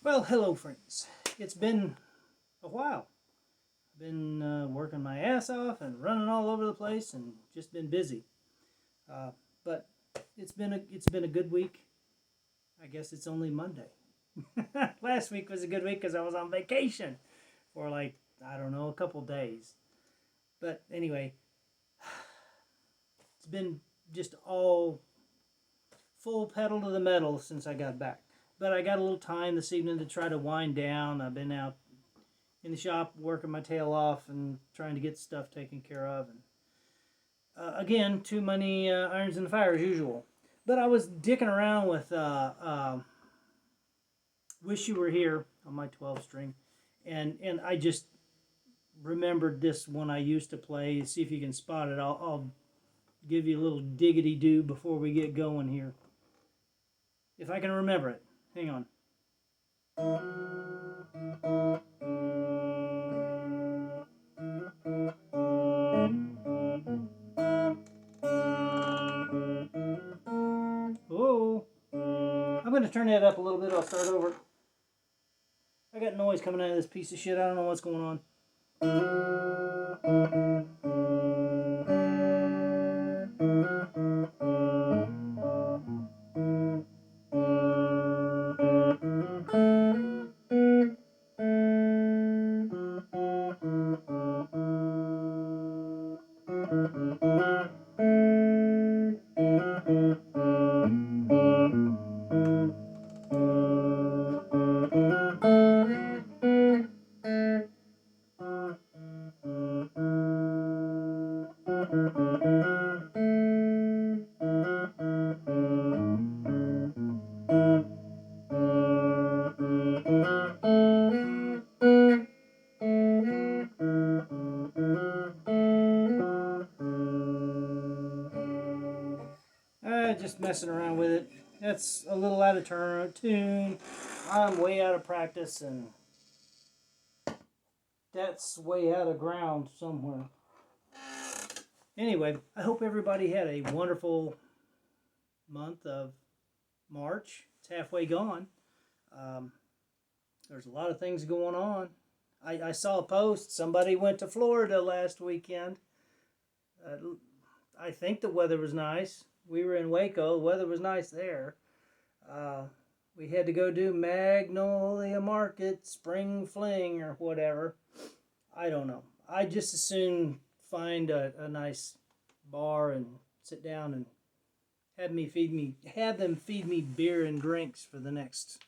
Well, hello, friends. It's been a while. I've been working my ass off and running all over the place, and just been busy. Uh, but it's been a good week. I guess it's only Monday. Last week was a good week because I was on vacation for like I don't know a couple days. But anyway, it's been just all full pedal to the metal since I got back. But I got a little time this evening to try to wind down. I've been out in the shop working my tail off and trying to get stuff taken care of. And again, too many irons in the fire as usual. But I was dicking around with "Wish You Were Here" on my 12 string, and I just remembered this one I used to play. See if you can spot it. I'll give you a little diggity do before we get going here, if I can remember it. Hang on. Oh, I'm going to turn that up a little bit. I'll start over. I got noise coming out of this piece of shit. I don't know what's going on. Just messing around with it. That's a little out of tune. I'm way out of practice, and that's way out of ground somewhere. Anyway, I hope everybody had a wonderful month of March. It's halfway gone. Um, there's a lot of things going on. I saw a post. Somebody went to Florida last weekend. I think the weather was nice. We were in Waco. The weather was nice there. Uh, we had to go do Magnolia Market, Spring Fling, or whatever. I don't know. I just as soon find a nice bar and sit down and have them feed me beer and drinks for the next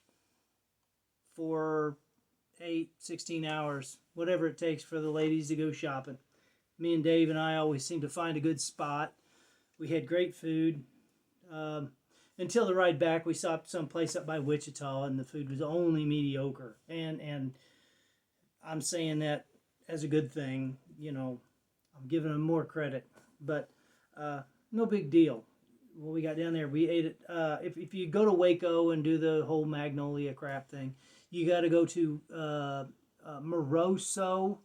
4, 8, 16 hours, whatever it takes for the ladies to go shopping. Me and Dave and I always seem to find a good spot. We had great food. Until the ride back, we stopped someplace up by Wichita, and the food was only mediocre. And I'm saying that as a good thing. You know, I'm giving them more credit. But no big deal. What we got down there, we ate it. If you go to Waco and do the whole Magnolia crap thing, you got to go to Moroso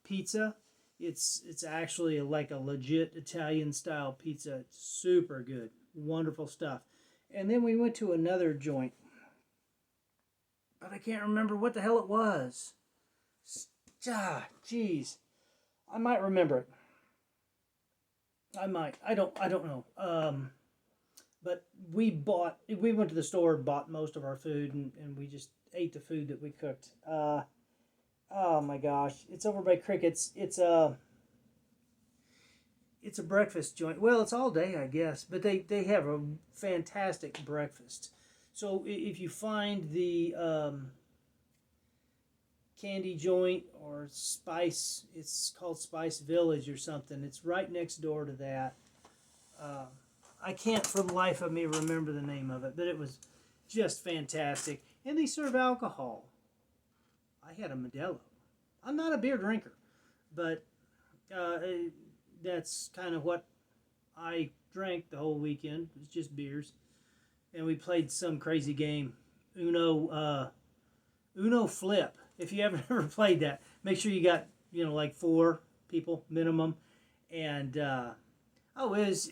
Pizza. It's actually like a legit Italian style pizza. It's super good, wonderful stuff. And then we went to another joint, but I can't remember what the hell it was. Jeez, I might remember it. I might. I don't know. But we went to the store, bought most of our food, and we just ate the food that we cooked. Oh my gosh, it's over by Crickets. It's a breakfast joint. Well, it's all day, I guess, but they have a fantastic breakfast. So if you find the candy joint or Spice, it's called Spice Village or something. It's right next door to that. Uh, I can't for the life of me remember the name of it, but it was just fantastic. And they serve alcohol. I had a Modelo. I'm not a beer drinker, but uh, that's kind of what I drank the whole weekend. It was just beers, and we played some crazy game, Uno Flip. If you ever ever played that, make sure you got like 4 people minimum, and it was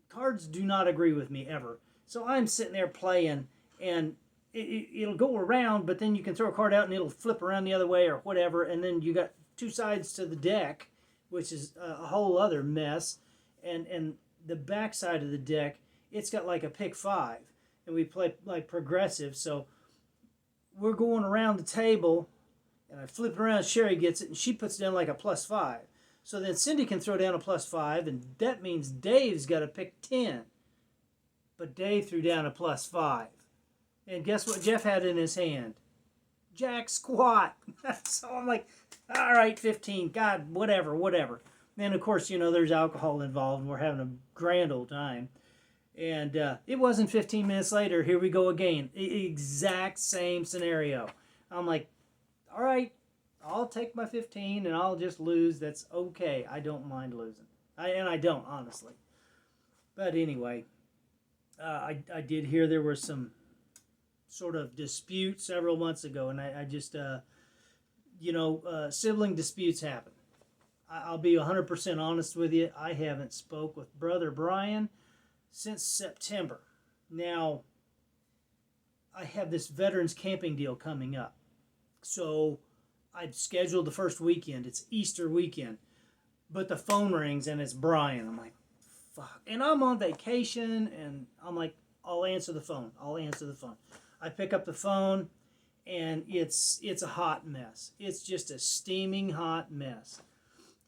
cards do not agree with me ever. So I'm sitting there playing, and it'll go around, but then you can throw a card out and it'll flip around the other way or whatever, and then you got two sides to the deck, which is a whole other mess, and the back side of the deck, it's got like a pick five, and we play like progressive, so we're going around the table, and I flip it around, Sherry gets it, and she puts down like a plus five. So then Cindy can throw down a plus five, and that means Dave's got to pick 10. But Dave threw down a plus five. And guess what Jeff had in his hand? Jack squat. So I'm like, all right, 15. God, whatever. And of course, there's alcohol involved, and we're having a grand old time. And it wasn't 15 minutes later. Here we go again. Exact same scenario. I'm like, all right, I'll take my 15 and I'll just lose. That's okay. I don't mind losing. I don't, honestly. But anyway, I did hear there was some sort of dispute several months ago, and I just, sibling disputes happen. I'll be 100% honest with you. I haven't spoke with Brother Brian since September. Now, I have this veterans camping deal coming up. So I'd scheduled the first weekend. It's Easter weekend. But the phone rings and it's Brian. I'm like, fuck. And I'm on vacation and I'm like, I'll answer the phone. I pick up the phone and it's a hot mess. It's just a steaming hot mess.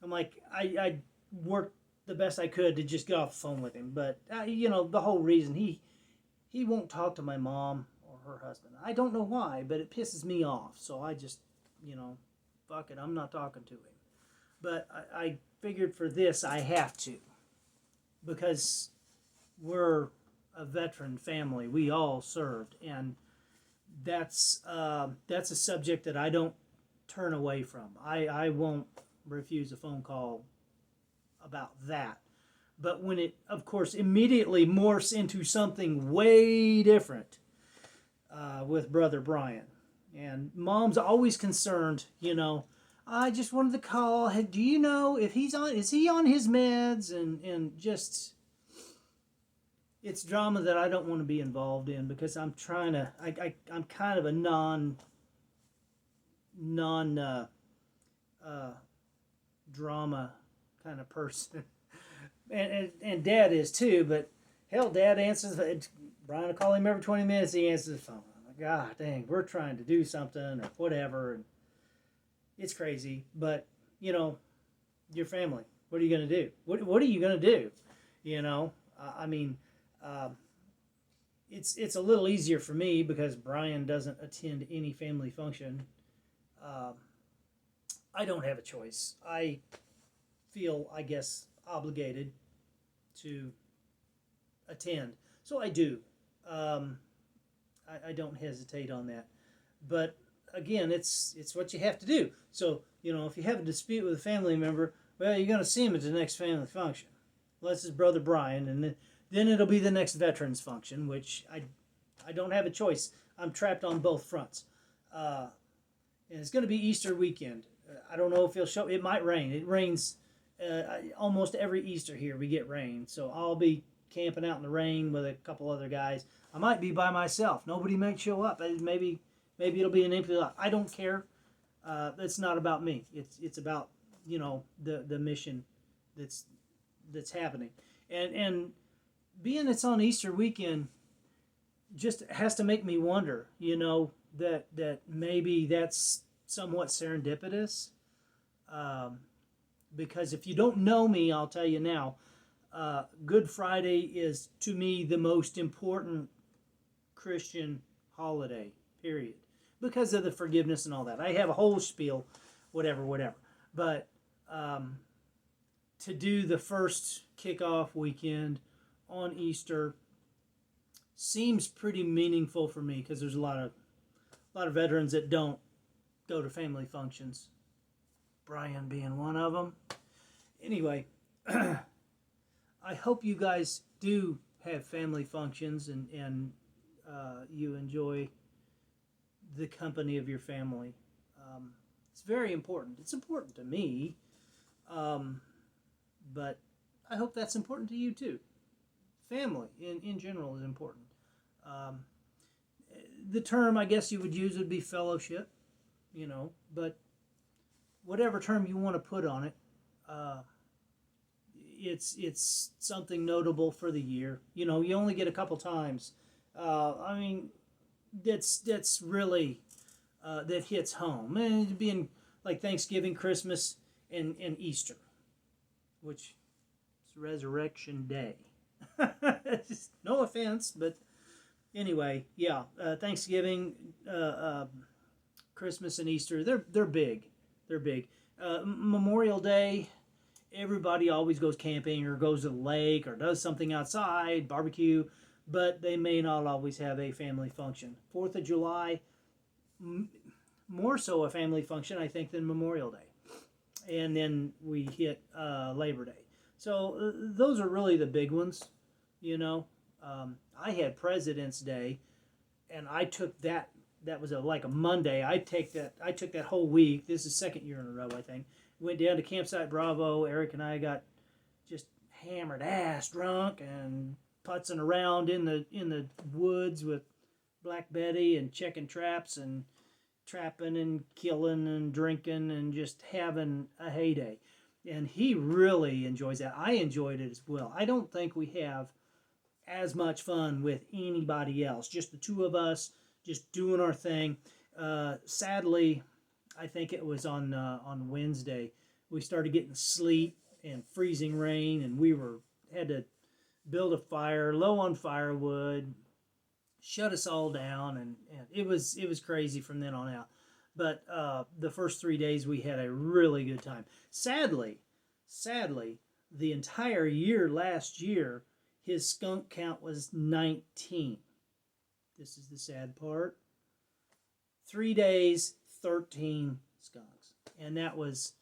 I'm like, I worked the best I could to just get off the phone with him. But, the whole reason, he won't talk to my mom or her husband. I don't know why, but it pisses me off. So I just, fuck it, I'm not talking to him. But I figured for this I have to. Because we're a veteran family. We all served. And that's a subject that I don't turn away from. I won't refuse a phone call about that. But when it, of course, immediately morphs into something way different with Brother Brian. And Mom's always concerned, I just wanted to call. Hey, do you know if is he on his meds? And just, it's drama that I don't want to be involved in because I'm trying to, I'm kind of a drama kind of person. And Dad is too, but hell, Dad answers. Brian will call him every 20 minutes. He answers the phone. I'm like, God dang, we're trying to do something or whatever, and it's crazy. But your family. What are you gonna do? What are you gonna do? It's a little easier for me because Brian doesn't attend any family function. I don't have a choice. I feel, I guess, obligated to attend. So I do. I don't hesitate on that. But again, it's what you have to do. So, if you have a dispute with a family member, well, you're going to see him at the next family function. Unless it's Brother Brian, and then it'll be the next veterans function, which I don't have a choice. I'm trapped on both fronts. And it's going to be Easter weekend. I don't know if it'll show. It might rain. It rains almost every Easter here. We get rain, so I'll be camping out in the rain with a couple other guys. I might be by myself. Nobody might show up. Maybe it'll be an empty lot. I don't care. It's not about me. It's about the mission that's happening, and being it's on Easter weekend just has to make me wonder. That maybe that's somewhat serendipitous. Because if you don't know me, I'll tell you now, Good Friday is, to me, the most important Christian holiday, period. Because of the forgiveness and all that. I have a whole spiel, whatever. But to do the first kickoff weekend on Easter seems pretty meaningful for me because there's a lot of veterans that don't go to family functions. Brian being one of them. Anyway, I hope you guys do have family functions and you enjoy the company of your family. It's very important. It's important to me, but I hope that's important to you too. Family in general is important. the term I guess you would use would be fellowship, but whatever term you want to put on it, uh, it's something notable for the year. You only get a couple times. I mean, that's really that hits home. And being like Thanksgiving, Christmas, and Easter, which is Resurrection Day. Just, no offense, but anyway, yeah. Thanksgiving, Christmas, and Easter, they're big. They're big. Memorial Day, everybody always goes camping or goes to the lake or does something outside, barbecue, but they may not always have a family function. 4th of July, more so a family function, I think, than Memorial Day. And then we hit Labor Day. So those are really the big ones, I had President's Day, and I took that. That was like a Monday. I took that whole week. This is second year in a row, I think. Went down to Campsite Bravo. Eric and I got just hammered ass drunk and putzing around in the woods with Black Betty and checking traps and trapping and killing and drinking and just having a heyday. And he really enjoys that. I enjoyed it as well. I don't think we have as much fun with anybody else. Just the two of us, just doing our thing. Sadly, I think it was on Wednesday, we started getting sleet and freezing rain, and we had to build a fire, low on firewood, shut us all down, and it was crazy from then on out. But the first 3 days we had a really good time. Sadly, the entire year last year, his skunk count was 19. This is the sad part. 3 days, 13 skunks. And that was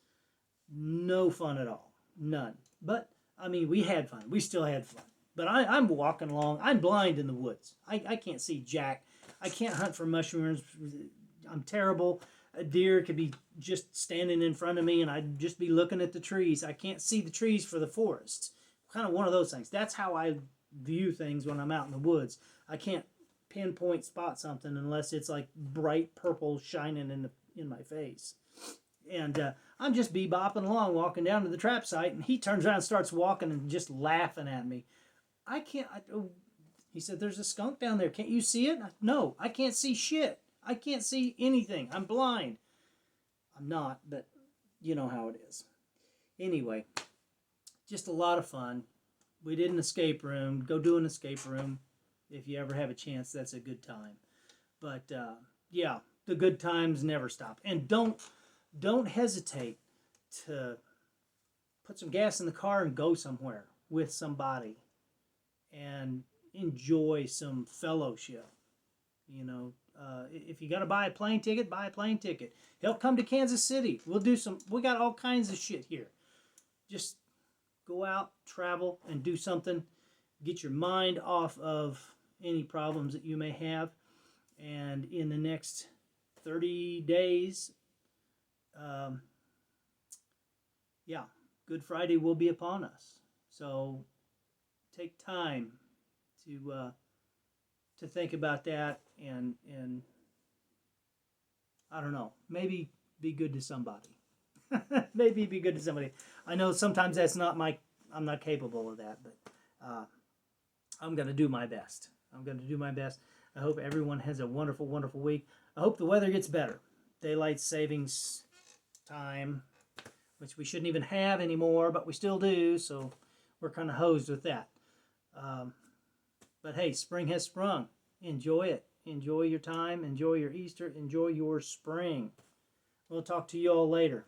no fun at all. None. But, I mean, we had fun. We still had fun. But I'm walking along. I'm blind in the woods. I can't see jack. I can't hunt for mushrooms. I'm terrible. A deer could be just standing in front of me and I'd just be looking at the trees. I can't see the trees for the forests. Kind of one of those things. That's how I view things when I'm out in the woods. I can't pinpoint spot something unless it's like bright purple shining in my face. And I'm just bebopping along, walking down to the trap site, and he turns around and starts walking and just laughing at me. He said, "There's a skunk down there. Can't you see it?" No, I can't see shit. I can't see anything. I'm blind. I'm not, but you know how it is. Anyway, just a lot of fun. We did an escape room. Go do an escape room. If you ever have a chance, that's a good time. But yeah, the good times never stop. And don't hesitate to put some gas in the car and go somewhere with somebody and enjoy some fellowship. If you got to buy a plane ticket, buy a plane ticket. Help come to Kansas City. We got all kinds of shit here. Just go out, travel, and do something. Get your mind off of any problems that you may have. And in the next 30 days, Good Friday will be upon us. So take time to think about that and I don't know, maybe be good to somebody. Maybe be good to somebody. I know sometimes I'm not capable of that, but I'm going to do my best. I hope everyone has a wonderful, wonderful week. I hope the weather gets better. Daylight savings time, which we shouldn't even have anymore, but we still do, so we're kind of hosed with that. But hey, spring has sprung. Enjoy it. Enjoy your time. Enjoy your Easter. Enjoy your spring. We'll talk to you all later.